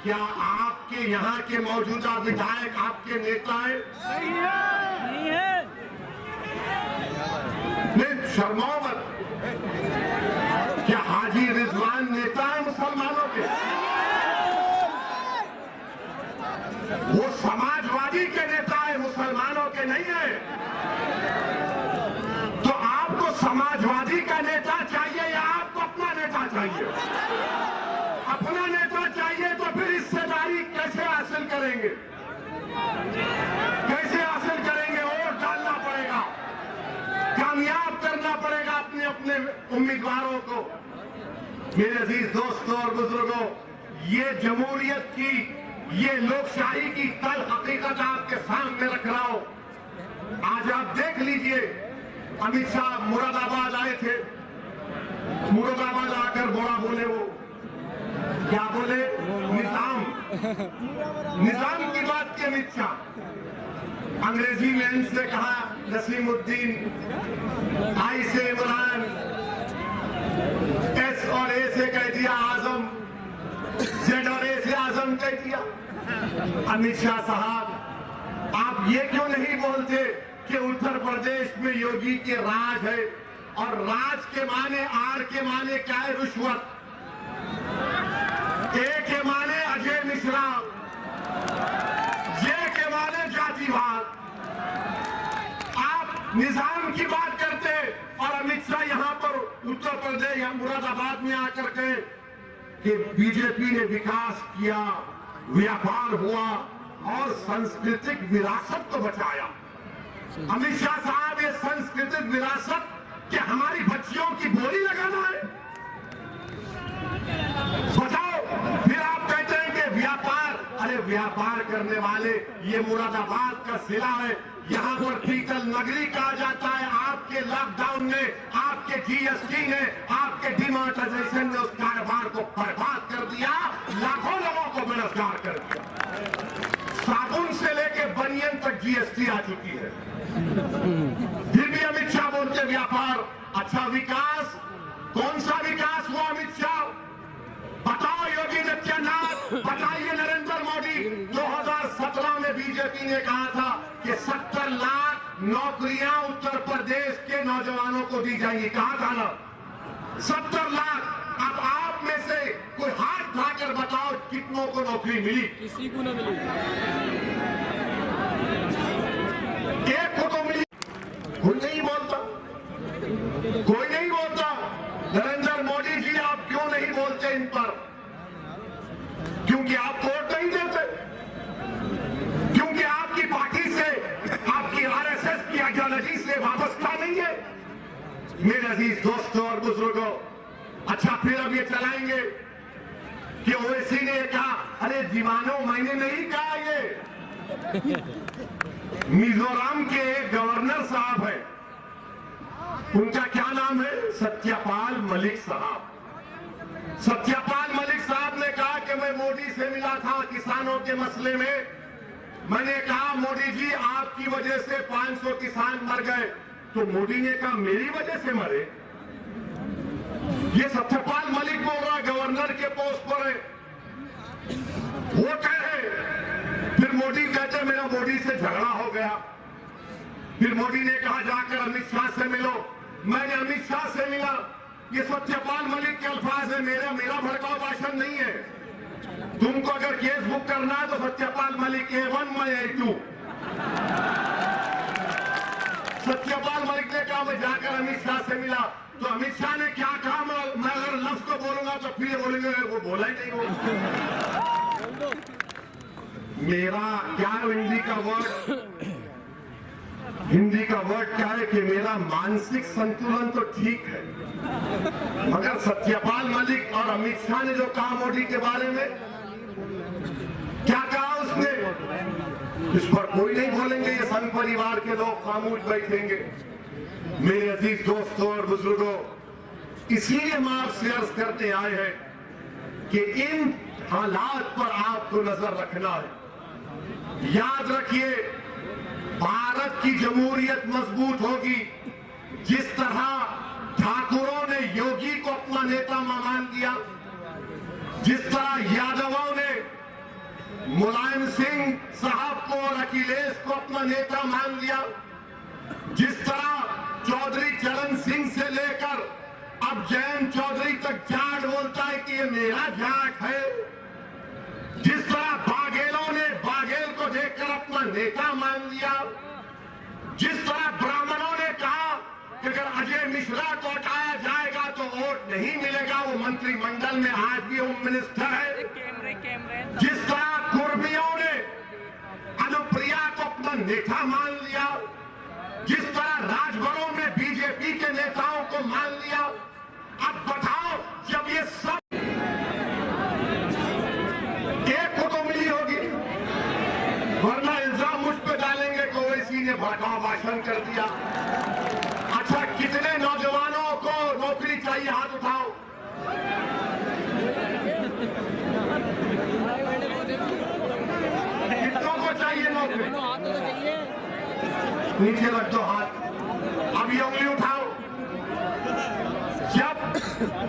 क्या आपके यहाँ के मौजूदा विधायक आपके नेता हैं? नहीं है। नहीं, शर्माओ मत। क्या हाजी रिजवान नेता है मुसलमानों के? वो समाजवादी के नेता है, मुसलमानों के नहीं है। तो आपको समाजवादी का नेता चाहिए या आपको अपना नेता चाहिए? अपना नेता चाहिए तो फिर हिस्सेदारी कैसे हासिल करेंगे? कैसे हासिल करेंगे? वोट डालना पड़ेगा, कामयाब करना पड़ेगा अपने अपने उम्मीदवारों को। मेरे अजीज दोस्तों और बुजुर्गों, ये जमहूरियत की, ये लोकशाही की तल हकीकत आपके सामने रख रहा हूं। आज आप देख लीजिए, अमित शाह मुरादाबाद आए थे। मुरादाबाद आकर बड़ा बोले, वो क्या बोले? निजाम की बात की अमित शाह। अंग्रेजी में इनसे कहा नसीमुद्दीन, आई से इमरान, एस और ए से कह दिया आजम, जेड और ए से आजम कह दिया। अमित शाह साहब, आप ये क्यों नहीं बोलते कि उत्तर प्रदेश में योगी के राज है, और राज के माने, आर के माने क्या है? रिश्वत। ए के माने अजय मिश्रा, जे के माने जातिवाद। आप निजाम की बात करते और अमित शाह यहां पर उत्तर प्रदेश या मुरादाबाद में आकर के कि बीजेपी ने विकास किया, व्यापार हुआ और सांस्कृतिक विरासत को बचाया। अमित शाह साहब, ये सांस्कृतिक विरासत कि हमारी बच्चियों की बोली लगाना है? बताओ। फिर आप कहते हैं कि व्यापार, अरे व्यापार करने वाले, ये मुरादाबाद का जिला है, यहाँ पर पीतल नगरी कहा जाता है। आपके लॉकडाउन ने, आपके जीएसटी ने, आपके डिमोनेटाइजेशन ने उस कारोबार को बर्बाद कर दिया, लाखों लोगों को बेरोजगार कर दिया। साबुन से लेके बनियन तक जीएसटी आ चुकी है। फिर भी अमित शाह बोलते व्यापार। अच्छा, विकास, कौन सा विकास हुआ अमित शाह? बताओ योगी आदित्यनाथ, बताइए नरेंद्र मोदी। 2017 में बीजेपी ने कहा था कि 70 लाख नौकरियां उत्तर प्रदेश के नौजवानों को दी जाएंगी। कहा था ना? 70 लाख। अब आप में से कोई हाथ उठाकर बताओ कितनों को नौकरी मिली? किसी को न मिली। एक को तो मिली। कोई नहीं बोलता, कोई नहीं बोलता। नरेंद्र मोदी जी, आप क्यों नहीं बोलते इन पर? क्योंकि आप वोट नहीं देते, क्योंकि आपकी पार्टी से, आपकी आरएसएस की आइडियोलॉजी से वाबस्ता नहीं है। मेरे अजीज दोस्तों और बुजुर्गों, अच्छा, फिर अब ये चलाएंगे कि ओवैसी ने कहा, अरे दीवानों, मैंने नहीं कहा। ये मिजोरम के एक गवर्नर साहब है, उनका क्या नाम है? सत्यपाल मलिक साहब। सत्यपाल मलिक साहब ने कहा कि मैं मोदी से मिला था किसानों के मसले में। मैंने कहा, मोदी जी, आपकी वजह से 500 किसान मर गए। तो मोदी ने कहा, मेरी वजह से मरे? ये सत्यपाल मलिक बोल रहा, गवर्नर के पोस्ट पर है, वो कहे। फिर मोदी कहते, मेरा मोदी से झगड़ा हो गया। फिर मोदी ने कहा, जाकर अमित शाह से मिलो। मैंने अमित शाह से मिला। ये सत्यपाल मलिक के अल्फाज है, मेरा भड़काऊ भाषण नहीं है। तुमको अगर केस बुक करना है तो सत्यपाल मलिक A1, मैं A2। सत्यपाल मलिक ने कहा, मैं जाकर अमित शाह से मिला। तो अमित शाह ने क्या कहा? मैं अगर लफ्ज को बोलूंगा तो फिर बोलेंगे वो बोला ही नहीं। वो मेरा क्या हिंदी का वर्ड क्या है कि मेरा मानसिक संतुलन तो ठीक है, मगर सत्यपाल मलिक और अमित शाह ने जो कहा मोदी के बारे में, क्या कहा उसने, इस पर कोई नहीं बोलेंगे। ये संघ परिवार के लोग खामोश बैठेंगे। मेरे अजीज दोस्तों और बुजुर्गों, इसलिए हम आपसे अर्ज करते आए हैं कि इन हालात पर आपको नजर रखना है। याद रखिए, भारत की जमहूरियत मजबूत होगी जिस तरह ठाकुरों ने योगी को अपना नेता मान लिया, जिस तरह यादवों ने मुलायम सिंह साहब को और अखिलेश को अपना नेता मान लिया, जिस तरह चौधरी चरण सिंह से लेकर अब जयंत चौधरी तक जाट बोलता है कि ये मेरा जाट है, जिस तरह बाघेलों ने बाघेल को देखकर अपना नेता मान लिया, जिस तरह ब्राह्मणों ने कहा कि अगर अजय मिश्रा को हटाया जाएगा तो वोट नहीं मिलेगा, वो मंत्रिमंडल में आज भी होम मिनिस्टर है, जिस तरह कुर्मियों ने अनुप्रिया को अपना नेता मान लिया, जिस तरह राजभरों में बीजेपी के नेताओं को मान लिया, अब बताओ जब ये सब एक को तो मिली होगी, वरना इल्जाम मुझ पे डालेंगे कि ओवैसी ने भड़काऊ भाषण कर दिया। अच्छा, कितने नौजवानों को नौकरी चाहिए, हाथ उठाओ। कितनों को चाहिए नौकरी? नीचे रख दो हाथ। अब ये उंगली उठाओ। जब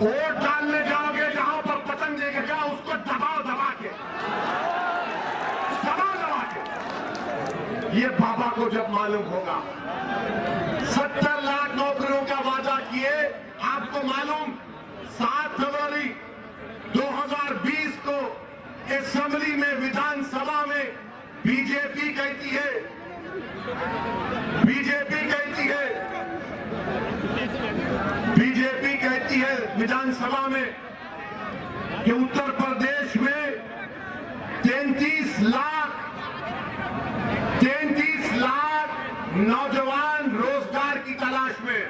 वोट डालने जाओगे जहां पर पतंग देखेगा उसको दबाओ, दबा के। ये बाबा को जब मालूम होगा, 70 लाख नौकरियों का वादा किए, आपको मालूम 7 फरवरी 2020 को असेंबली में, विधानसभा में बीजेपी कहती है विधानसभा में कि उत्तर प्रदेश में 33 लाख नौजवान रोजगार की तलाश में।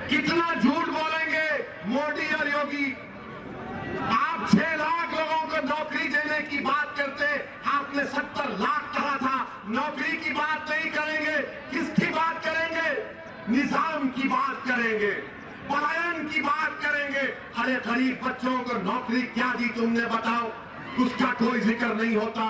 कितना झूठ बोलेंगे मोदी और योगी? आप 6 लाख लोगों को नौकरी देने की बात करते, आपने 70 लाख कहा था। नौकरी की बात नहीं करेंगे, किसकी बात करेंगे? निजाम की बात करेंगे, पलायन की बात करेंगे। अरे गरीब बच्चों को नौकरी क्या दी तुमने, बताओ? उसका कोई जिक्र नहीं होता।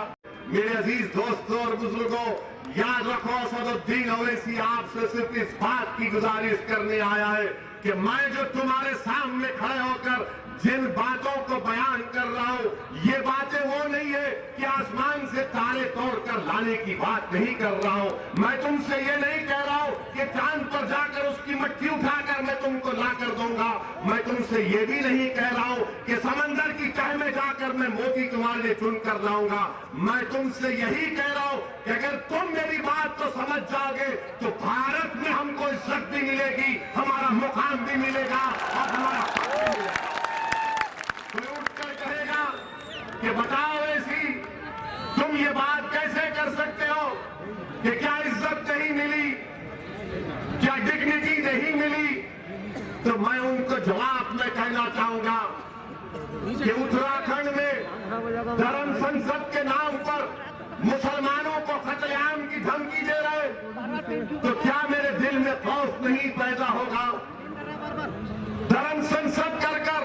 मेरे अजीज दोस्तों और बुजुर्गों, याद रखो, असदुद्दीन ओवैसी आपसे सिर्फ इस बात की गुजारिश करने आया है कि मैं जो तुम्हारे सामने खड़े होकर जिन बातों को बयान कर रहा हूं, ये बातें वो नहीं है कि आसमान से तारे तोड़कर लाने की बात नहीं कर रहा हूं। मैं तुमसे ये नहीं कह रहा हूं कि चांद पर जाकर उसकी मट्टी उठाकर मैं तुमको ला कर दूंगा। मैं तुमसे ये भी नहीं कह रहा हूं कि समंदर की तह में जाकर मैं मोती तुम्हारे लिए चुन कर लाऊंगा। मैं तुमसे यही कह रहा हूं कि अगर तुम मेरी बात को समझ जाओगे तो भारत में हमको इज्जत भी मिलेगी, हमारा मुकाम भी मिलेगा और हमारा हक भी मिलेगा। कोई उठकर कहेगा कि बताओ ऐसी तुम ये बात कैसे कर सकते हो कि क्या इज्जत नहीं मिली, क्या डिग्निटी नहीं मिली, तो मैं उनको जवाब में कहना चाहूंगा कि उत्तराखंड में धर्म संसद के नाम पर मुसलमानों को कत्लेआम की धमकी दे रहे, तो क्या मेरे दिल में खौफ नहीं पैदा होगा? धर्म संसद कर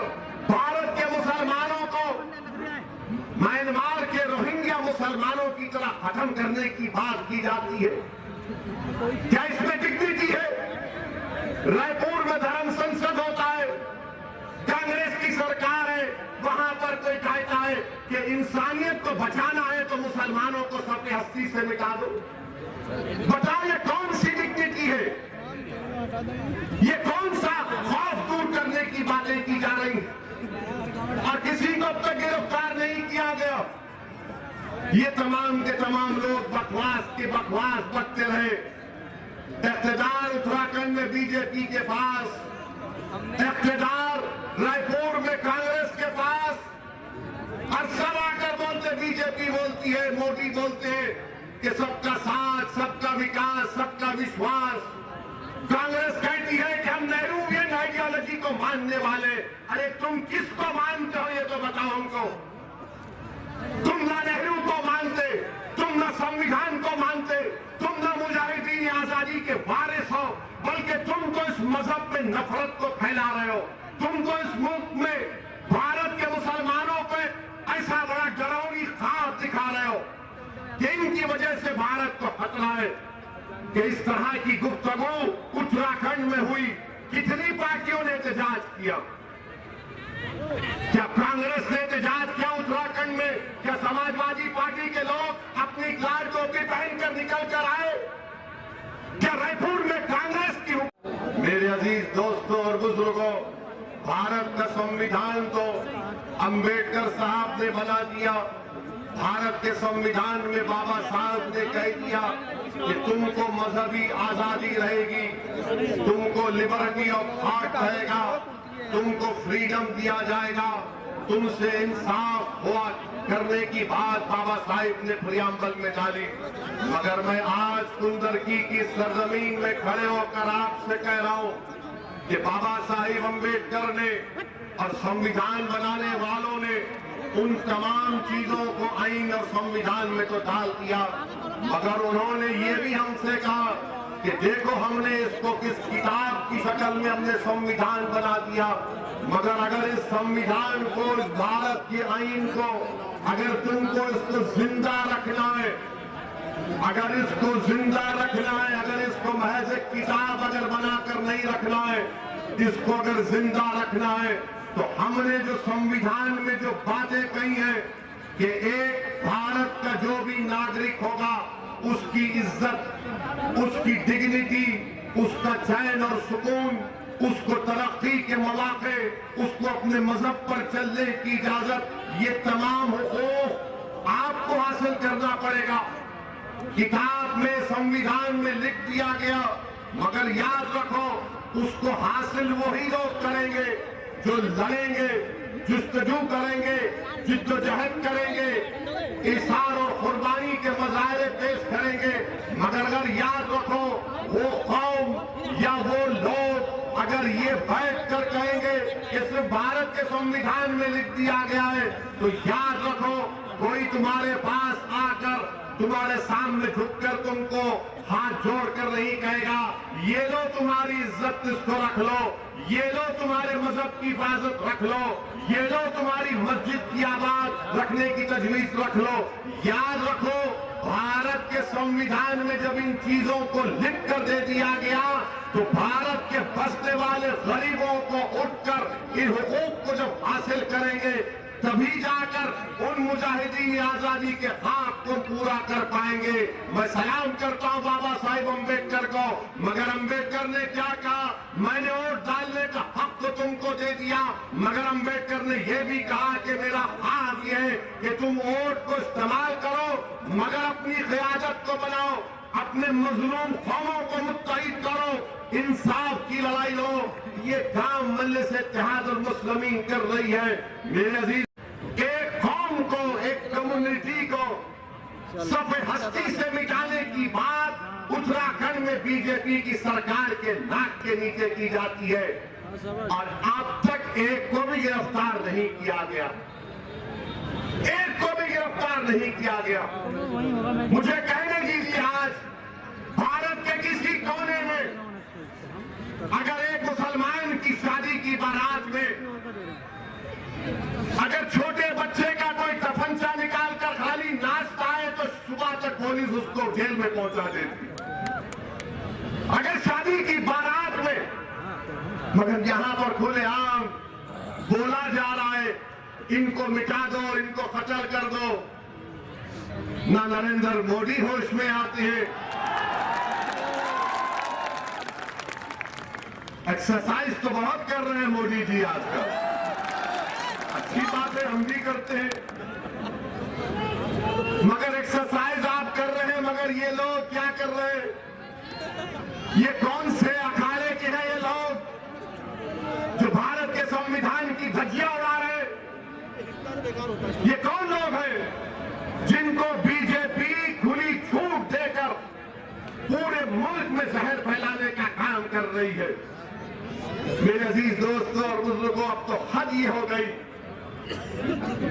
भारत के मुसलमानों को म्यांमार के रोहिंग्या मुसलमानों की तरह खत्म करने की बात की जाती है। क्या इसमें डिग्निटी है? रायपुर में धर्म संसद होता है, कांग्रेस की सरकार है, वहां पर कोई कहता है कि इंसानियत को बचाना है तो मुसलमानों को सबकी हस्ती से मिटा दो। बताओ ये कौन सी डिग्निटी है? ये कौन सा खौफ दूर करने की बातें की जा रही हैं? और किसी को अब तक गिरफ्तार नहीं किया गया। ये तमाम के तमाम लोग बकवास की बकवास बकते रहे। इख्तियार उत्तराखंड में बीजेपी के पास, इख्तियार रायपुर में कांग्रेस के पास, और सब आकर बोलते, बीजेपी बोलती है, मोदी बोलते हैं कि सबका साथ, सबका विकास, सबका विश्वास। कांग्रेस कहती है कि हम नेहरूवियन आइडियोलॉजी को मानने वाले। अरे तुम किसको मानते हो ये तो बताओ हमको। तुम ना नेहरू को मानते, तुम ना संविधान को मानते, तुम ना मुजाहिदीन आजादी के वारिस हो, बल्कि तुम तो इस मजहब में नफरत को फैला रहे हो। तुम तो इस मुल्क में भारत के मुसलमानों पे ऐसा बड़ा डरावनी खाब दिखा रहे हो कि इनकी वजह से भारत को खतरा है। कि इस तरह की गुफ्तगू उत्तराखंड में हुई। कितनी पार्टियों ने एहतजाज किया? क्या कांग्रेस ने एहतजाज किया उत्तराखंड में? क्या समाजवादी समाजवादी पार्टी के लोग अपनी लाल टोपी पहनकर निकल कर आए? क्या रायपुर में कांग्रेस की? मेरे अजीज दोस्तों और बुजुर्गों, भारत का संविधान तो अंबेडकर साहब ने बना दिया। भारत के संविधान में बाबा साहब ने कह दिया कि तुमको मजहबी आजादी रहेगी, तुमको लिबर्टी ऑफ थॉट रहेगा, तुमको फ्रीडम दिया जाएगा, तुमसे इंसाफ हुआ करने की बात बाबा साहिब ने प्रियम्बल में डाली। मगर मैं आज कुंदरकी की सरजमीन में खड़े होकर आपसे कह रहा हूं कि बाबा साहिब अंबेडकर ने और संविधान बनाने वालों ने उन तमाम चीजों को आईन और संविधान में तो डाल दिया, मगर उन्होंने ये भी हमसे कहा कि देखो हमने इसको किस किताब की शक्ल में हमने संविधान बना दिया, मगर अगर इस संविधान को, इस भारत के आईन को, अगर तुमको इसको जिंदा रखना है, अगर इसको जिंदा रखना है, अगर इसको महज एक किताब अगर बनाकर नहीं रखना है, इसको अगर जिंदा रखना है, तो हमने जो संविधान में जो बातें कही हैं कि एक भारत का जो भी नागरिक होगा उसकी इज्जत, उसकी डिग्निटी, उसका चैन और सुकून, उसको तरक्की के मौके, उसको अपने मजहब पर चलने की इजाजत, ये तमाम हुकूक आपको हासिल करना पड़ेगा। किताब में, संविधान में लिख दिया गया, मगर याद रखो उसको हासिल वही लोग करेंगे जो लड़ेंगे, जुस्तजू करेंगे, जिद्दोजहद करेंगे, इसार और कुर्बानी के मजाहरे पेश करेंगे। मगर अगर याद रखो वो कौम या वो लोग अगर ये बैठ कर कहेंगे कि सिर्फ भारत के संविधान में लिख दिया गया है, तो याद रखो कोई तुम्हारे पास आकर तुम्हारे सामने झुककर तुमको हाथ जोड़कर नहीं कहेगा ये लो तुम्हारी इज्जत, इसको रख लो, ये लो तुम्हारे मजहब की हिफाजत रख लो, ये लो तुम्हारी मस्जिद की आबाद रखने की तजवीज रख लो। याद रखो भारत के संविधान में जब इन चीजों को लिख कर दे दिया गया, तो भारत के बसने वाले गरीबों को उठकर इन हुकूक को जब हासिल करेंगे, तभी जाकर उन मुजाहिदीन आजादी के हक को पूरा कर पाएंगे। मैं सलाम करता हूं बाबा साहिब अम्बेडकर को, मगर अम्बेडकर ने क्या कहा? मैंने वोट डालने का हक तो तुमको दे दिया, मगर अम्बेडकर ने यह भी कहा कि मेरा हक यह है कि तुम वोट को इस्तेमाल करो, मगर अपनी क़यादत को बनाओ, अपने मजलूम कौमों को मुत्तहिद करो, इंसाफ की लड़ाई लो। ये काम मजलिस इत्तेहाद और मुस्लिमीन कर रही है। मेरे अजीज, एक कौम को, एक कम्युनिटी को सफ़े हस्ती से मिटाने की बात उत्तराखंड में बीजेपी की सरकार के नाक के नीचे की जाती है, और अब तक एक को भी गिरफ्तार नहीं किया गया, एक को भी गिरफ्तार नहीं किया गया। मुझे कहने दीजिए, आज भारत के किसी कोने में अगर एक मुसलमान की शादी की बारात में अगर छोटे बच्चे का कोई तफंचा निकाल कर खाली नाचता है, तो सुबह तक पुलिस उसको जेल में पहुंचा देती। अगर शादी की बारात में, मगर यहां पर खुलेआम बोला जा रहा है इनको मिटा दो, इनको कत्ल कर दो। ना नरेंद्र मोदी होश में आते हैं, एक्सरसाइज तो बहुत कर रहे हैं मोदी जी आजकल, अच्छी बातें हम भी करते हैं, मगर एक्सरसाइज आप कर रहे हैं, मगर ये लोग क्या कर रहे हैं? ये कौन से अखाड़े के हैं ये लोग जो भारत के संविधान की धज्जियां उड़ा रहे हैं? ये कौन लोग हैं जिनको बीजेपी खुली छूट देकर पूरे मुल्क में जहर फैलाने का काम कर रही है? मेरे अजीज दोस्तों और बुजुर्गों, अब तो हद ये हो गई,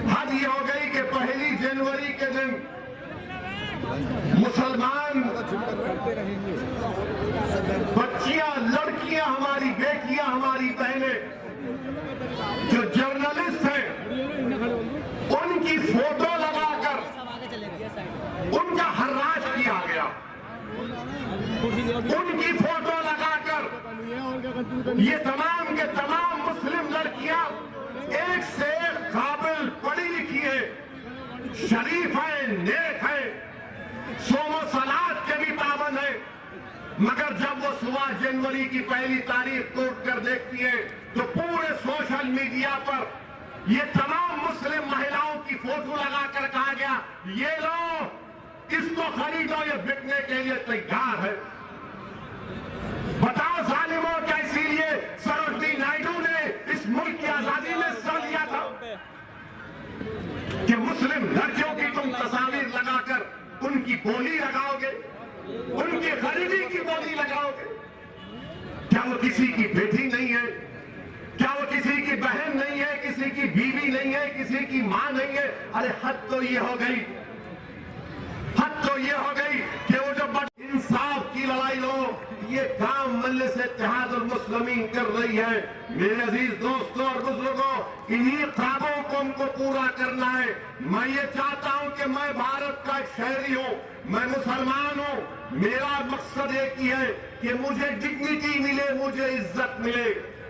हद ये हो गई कि 1 जनवरी के दिन मुसलमान बच्चियां, लड़कियां, हमारी बेटियां, हमारी बहनें जो जर्नलिस्ट हैं, उनकी फोटो लगाकर उनका हर्राश किया गया, उनकी फोटो लगाकर ये तमाम के तमाम मुस्लिम लड़कियां एक से एक काबिल, पढ़ी लिखी है, शरीफ है, नेक है, सोमो सलात के भी पाबंद है, मगर जब वो 16 जनवरी की पहली तारीख तोड़ कर देखती है तो पूरे सोशल मीडिया पर ये तमाम मुस्लिम महिलाओं की फोटो लगाकर कहा गया, ये लो इसको खरीदो, ये बिकने के लिए तैयार है। बताओ जालिमों, क्या इसीलिए सरोजिनी नायडू ने इस मुल्क की आजादी में हिस्सा लिया था कि मुस्लिम लड़कियों की तुम तस्वीर लगाकर उनकी बोली लगाओगे, उनकी खरीदी की बोली लगाओगे? क्या वो किसी की बेटी नहीं है? क्या वो किसी की बहन नहीं है, किसी की बीवी नहीं है, किसी की मां नहीं है? अरे हद तो ये हो गई, हद तो ये हो गई कि वो जो इंसाफ की लड़ाई लो, ये काम मजलिस इत्तेहाद और मुस्लिमीन कर रही है। मेरे अजीज दोस्तों और बुजुर्गों, इन्हीं ख्वाबों को हमको पूरा करना है। मैं ये चाहता हूं कि मैं भारत का एक शहरी हूं, मैं मुसलमान हूं, मेरा मकसद एक ही है कि मुझे डिग्निटी मिले, मुझे इज्जत मिले,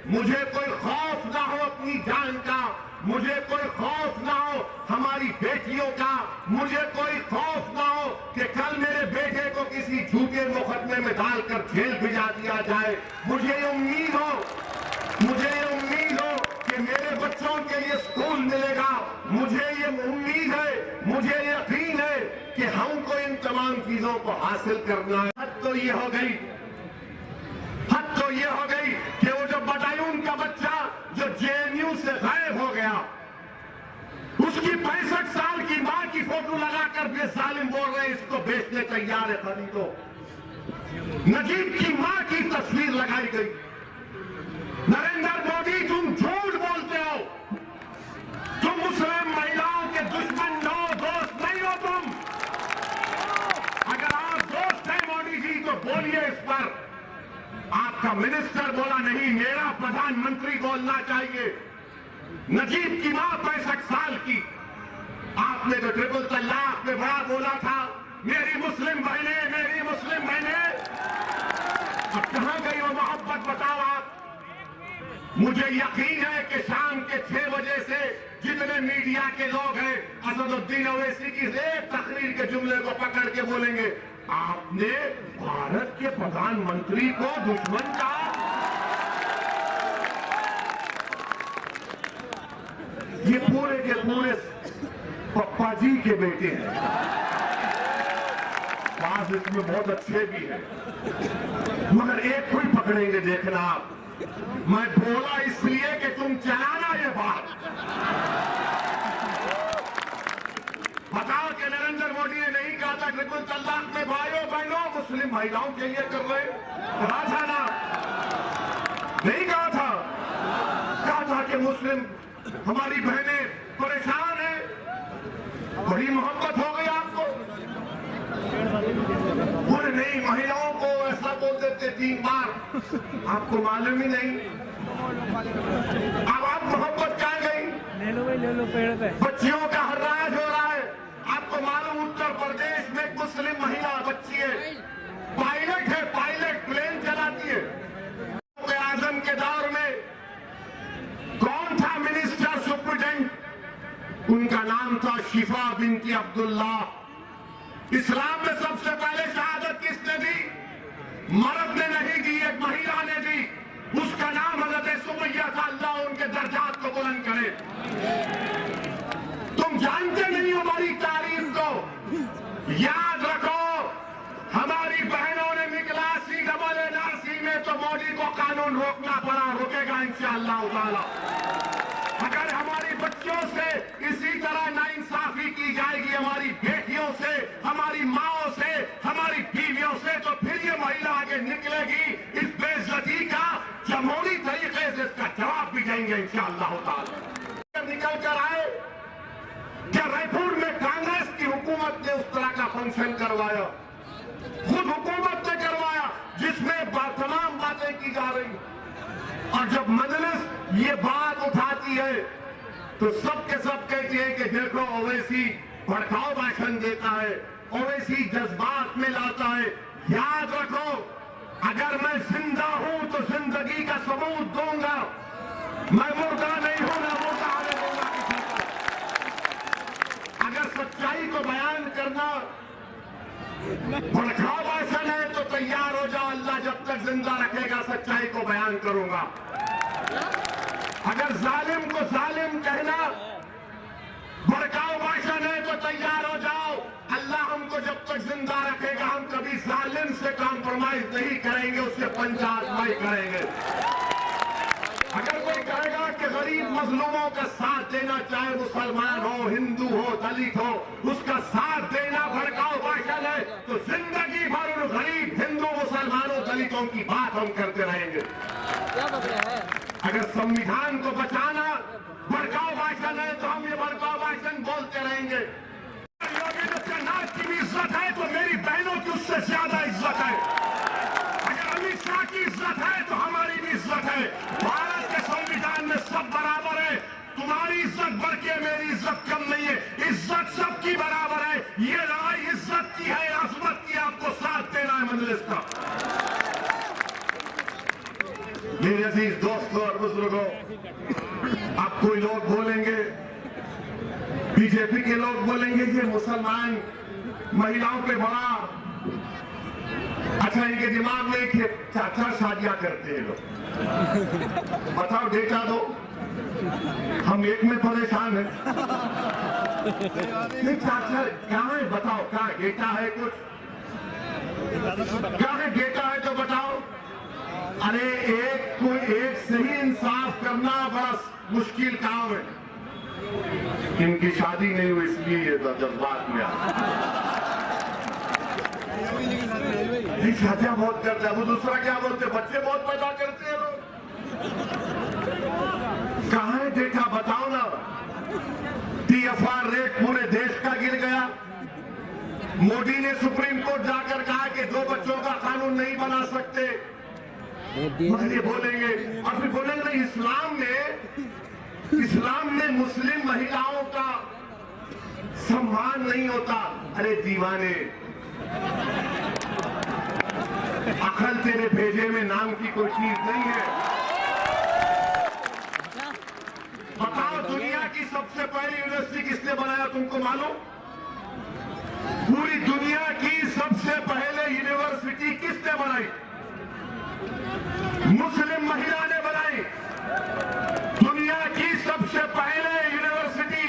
मुझे कोई खौफ ना हो अपनी जान का, मुझे कोई खौफ ना हो हमारी बेटियों का, मुझे कोई खौफ ना हो कि कल मेरे बेटे को किसी झूठे मुकदमे में डालकर जेल भिजा दिया जाए। मुझे ये उम्मीद हो, मुझे ये उम्मीद हो कि मेरे बच्चों के लिए स्कूल मिलेगा, मुझे ये उम्मीद है, मुझे यकीन है कि हमको इन तमाम चीजों को हासिल करना है। हद तो ये हो गई, हद तो ये हो गई कि वो जो बटालियन का बच्चा जो जेएनयू से गायब हो गया, उसकी 65 साल की मां की फोटो लगाकर भी जालिम बोल रहे इसको बेचने तैयार है, खरीदो। नजीब की मां की तस्वीर लगाई गई। नरेंद्र मोदी, तुम झूठ बोलते हो, तुम मुस्लिम महिलाओं के दुश्मन हो, दोस्त नहीं हो तुम। अगर आप दोस्त हैं मोदी जी तो बोलिए इस पर। आपका मिनिस्टर बोला नहीं, मेरा प्रधानमंत्री बोलना चाहिए। नजीब की मां 65 साल की, आपने तो ट्रिपल तलाक में बड़ा बोला था, मेरी मुस्लिम बहनें, मेरी मुस्लिम बहनें। अब कहां गई वो मोहब्बत, बताओ आप। मुझे यकीन है कि शाम के 6 बजे से जितने मीडिया के लोग हैं असदुद्दीन ओवैसी की एक तकरीर के जुमले को पकड़ के बोलेंगे, आपने भारत के प्रधानमंत्री को दुश्मन कहा। ये पूरे के पूरे पप्पा जी के बेटे हैं, बात इसमें बहुत अच्छे भी हैं, मगर एक को ही पकड़ेंगे, देखना आप। मैं बोला इसलिए कि तुम चलाना ये बात। बताओ कि नरेंद्र मोदी ने नहीं कहा था ट्रिपल तलाक में भाइयों बहनों मुस्लिम महिलाओं के लिए कर रहे, कहा था ना? नहीं कहा था? कहा था कि मुस्लिम हमारी बहनें परेशान हैं। बड़ी मोहब्बत हो गई आपको। बोले नहीं, महिलाओं को ऐसा बोल देते 3 बार, आपको मालूम ही नहीं। अब आप मोहब्बत कहाँ गई? ले लो भाई, ले लो पेड़ पे। बच्चियों का हर्राज हो रहा है। आपको मालूम उत्तर प्रदेश में एक मुस्लिम महिला बच्ची है, पायलट है, पायलट, प्लेन चलाती है। आजम के दौर में कौन था मिनिस्टर सुप्रिटेंडेंट? उनका नाम था शिफा बिनती अब्दुल्ला। इस्लाम में सबसे पहले शहादत किसने दी? मर्द ने नहीं दी, एक महिला ने दी। उसका नाम हजरत सुमैया था। अल्लाह उनके दर्जात को बुलंद करे। तुम जानते नहीं हमारी तारीफ को, याद रखो। हमारी बहनों ने निकला CNRC में तो मोदी को कानून रोकना पड़ा, रुकेगा इंशाअल्लाह ताला। अगर हमारी बच्चों से इसी तरह नाइंसाफी की जाएगी, हमारी बेटियों से, हमारी माओं से, हमारी बीवियों से, तो फिर ये महिला आगे निकलेगी इस बेइज्जती का जमहूरी तरीके से इसका जवाब भी देंगे इंशाअल्लाह ताला। निकल कर आए क्या रायपुर में कांग्रेस की हुकूमत ने उस तरह का फंक्शन करवाया? खुद हुकूमत ने करवाया जिसमें तमाम बातें की जा रही। और जब मजलिस ये बात उठाती है तो सब के सब कहती है कि देखो ओवैसी भड़काऊ भाषण देता है, ओवैसी जज्बात में लाता है। याद रखो, अगर मैं जिंदा हूं तो जिंदगी का सबूत दूंगा। मैं मुर्दा नहीं हूं, ना मुर्दा होने दूंगा किसी को। अगर सच्चा भड़काऊ भाषण है तो तैयार हो जाओ, अल्लाह जब तक जिंदा रखेगा सच्चाई को बयान करूंगा। अगर जालिम को जालिम कहना भड़काऊ भाषण है तो तैयार हो जाओ, अल्लाह हमको जब तक जिंदा रखेगा हम कभी जालिम से कॉम्प्रोमाइज नहीं करेंगे, उससे पंचायतमाई करेंगे। अगर कोई कहेगा कि गरीब मजलूमों का साथ देना, चाहे मुसलमान हो, हिंदू हो, दलित हो, उसका साथ देना भड़काऊ भाषण है, तो जिंदगी भर उन गरीब हिंदू मुसलमानों दलितों की बात हम करते रहेंगे। अगर संविधान को बचाना भड़काऊ भाषण है तो हम ये भड़काऊ भाषण बोलते रहेंगे। योगी आदित्यनाथ की भी इज्जत है तो मेरी बहनों की उससे ज्यादा इज्जत है। अगर अमित शाह की इज्जत है तो हमारी भी इज्जत है। भारत के संविधान में सब बराबर है। तुम्हारी इज्जत बढ़ के मेरी इज्जत कम नहीं है, इज्जत सबकी बराबर है। ये लड़ाई इज्जत की है, अजमत की, आपको साथ देना है मजलिस का। मेरे अजीज दोस्तों और बुजुर्गों, अब कोई लोग बोलेंगे, बीजेपी के लोग बोलेंगे ये मुसलमान महिलाओं पे बड़ा अच्छा, इनके दिमाग में एक चाचा शादियां करते हैं लोग। बताओ डेटा दो, हम एक में परेशान हैं। ये चाचा कहाँ है बताओ, कहाँ डेटा है कुछ, क्या है डेटा है तो बताओ। अरे एक से ही इंसाफ करना बड़ा मुश्किल काम है। इनकी शादी नहीं हुई इसलिए ये जज्बात में आ शादियां बहुत करते हैं। वो दूसरा क्या बोलते, बच्चे बहुत पैदा करते हैं लोग। कहाँ है डेटा बताओ ना। TFR रेट पूरे देश का गिर गया। मोदी ने सुप्रीम कोर्ट जाकर कहा कि 2 बच्चों का कानून नहीं बना सकते। मगर ये बोलेंगे और फिर बोलेंगे नहीं, इस्लाम में मुस्लिम महिलाओं का सम्मान नहीं होता। अरे दीवाने, अकल तेरे भेजे में नाम की कोई चीज नहीं है। बताओ दुनिया की सबसे पहली यूनिवर्सिटी किसने बनाया, तुमको मालूम? पूरी दुनिया की सबसे पहले यूनिवर्सिटी किसने बनाई? मुस्लिम महिला ने बनाई। दुनिया की सबसे पहले यूनिवर्सिटी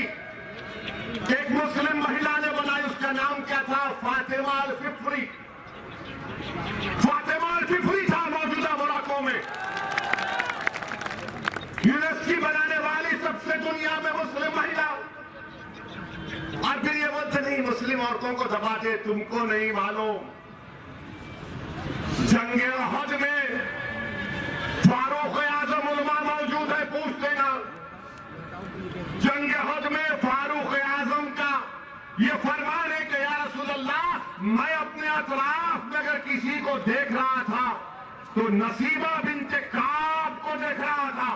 एक मुस्लिम महिला ने बनाई। उसका नाम क्या था? फातिमा अल फिफ्री। फातिमा अल फिफ्री था मौजूदा मोरक्को में। यूनिवर्सिटी बनाने वाली सबसे दुनिया में मुस्लिम महिला। और फिर ये बोलते नहीं मुस्लिम औरतों को दबाते। तुमको नहीं मालूम, जंगे अहद में फारूक आजम उलमा मौजूद है, पूछ लेना। जंगे अहद में फारूक आजम का ये फरमान है कि या रसूल अल्लाह, मैं अपने अतराफ में अगर किसी को देख रहा था तो नसीबा बिन्ते काब को देख रहा था।